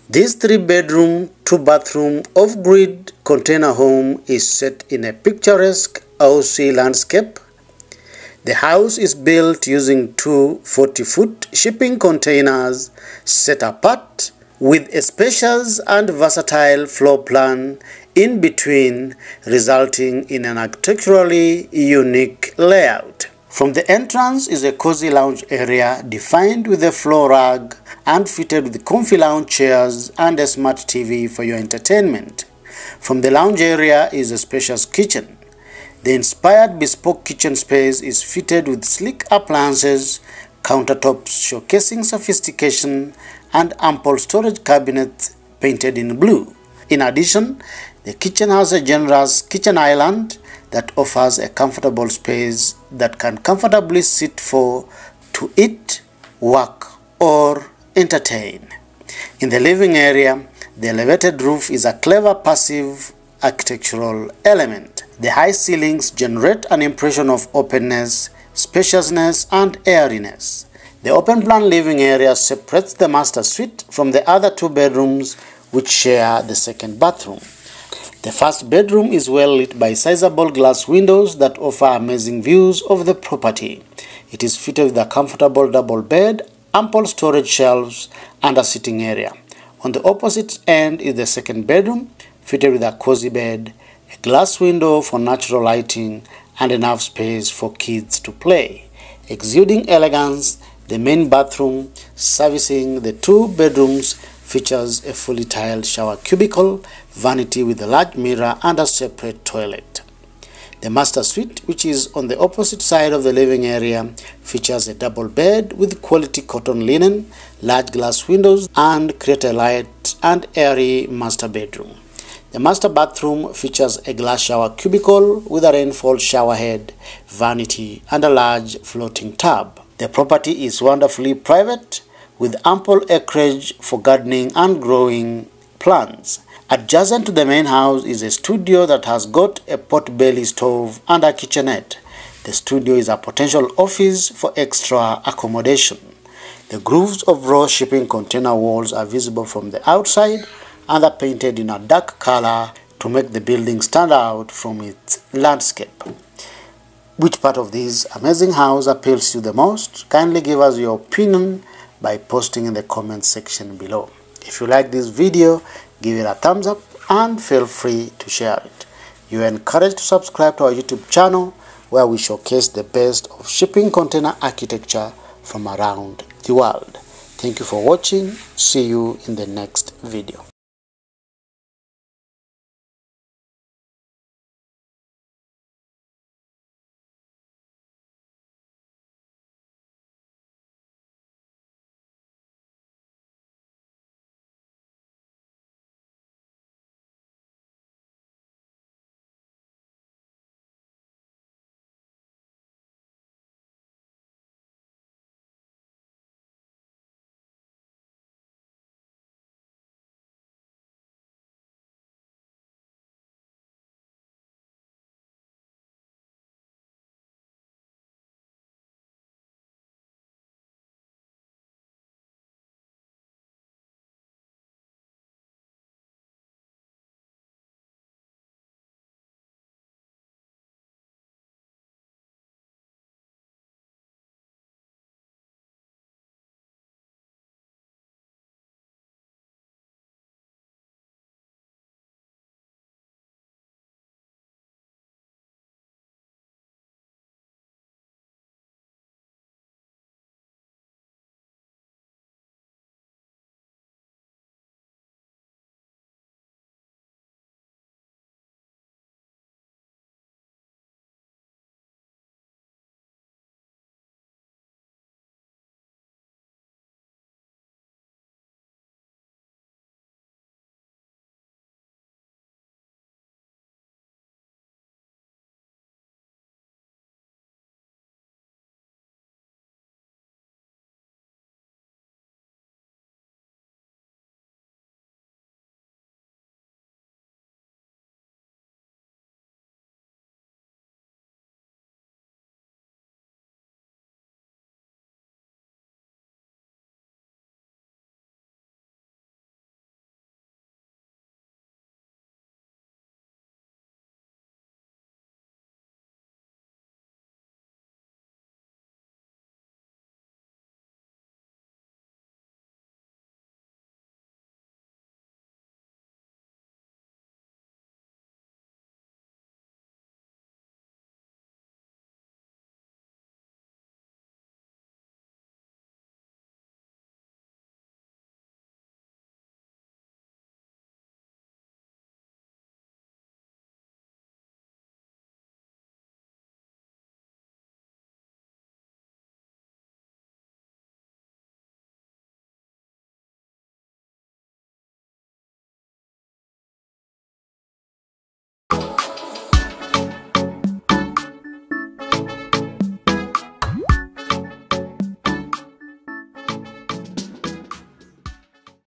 This 3-bedroom, 2-bathroom off-grid container home is set in a picturesque Aussie landscape. The house is built using two 40-foot shipping containers set apart with a spacious and versatile floor plan in between, resulting in an architecturally unique layout. From the entrance is a cozy lounge area defined with a floor rug and fitted with comfy lounge chairs and a smart TV for your entertainment. From the lounge area is a spacious kitchen. The inspired bespoke kitchen space is fitted with sleek appliances, countertops showcasing sophistication, and ample storage cabinets painted in blue. In addition, the kitchen has a generous kitchen island that offers a comfortable space that can comfortably sit for to eat, work, or entertain. In the living area, the elevated roof is a clever passive architectural element. The high ceilings generate an impression of openness, spaciousness, and airiness. The open-plan living area separates the master suite from the other two bedrooms which share the second bathroom. The first bedroom is well lit by sizable glass windows that offer amazing views of the property. It is fitted with a comfortable double bed, ample storage shelves, and a sitting area. On the opposite end is the second bedroom, fitted with a cozy bed, a glass window for natural lighting, and enough space for kids to play. Exuding elegance, the main bathroom, servicing the two bedrooms, features a fully tiled shower cubicle, vanity with a large mirror, and a separate toilet. The master suite, which is on the opposite side of the living area, features a double bed with quality cotton linen, large glass windows, and create a light and airy master bedroom. The master bathroom features a glass shower cubicle with a rainfall shower head, vanity, and a large floating tub. The property is wonderfully private, with ample acreage for gardening and growing plants. Adjacent to the main house is a studio that has got a pot-belly stove and a kitchenette. The studio is a potential office for extra accommodation. The grooves of raw shipping container walls are visible from the outside and are painted in a dark color to make the building stand out from its landscape. Which part of this amazing house appeals to you the most? Kindly give us your opinion by posting in the comment section below. If you like this video, give it a thumbs up and feel free to share it. You are encouraged to subscribe to our YouTube channel where we showcase the best of shipping container architecture from around the world. Thank you for watching. See you in the next video.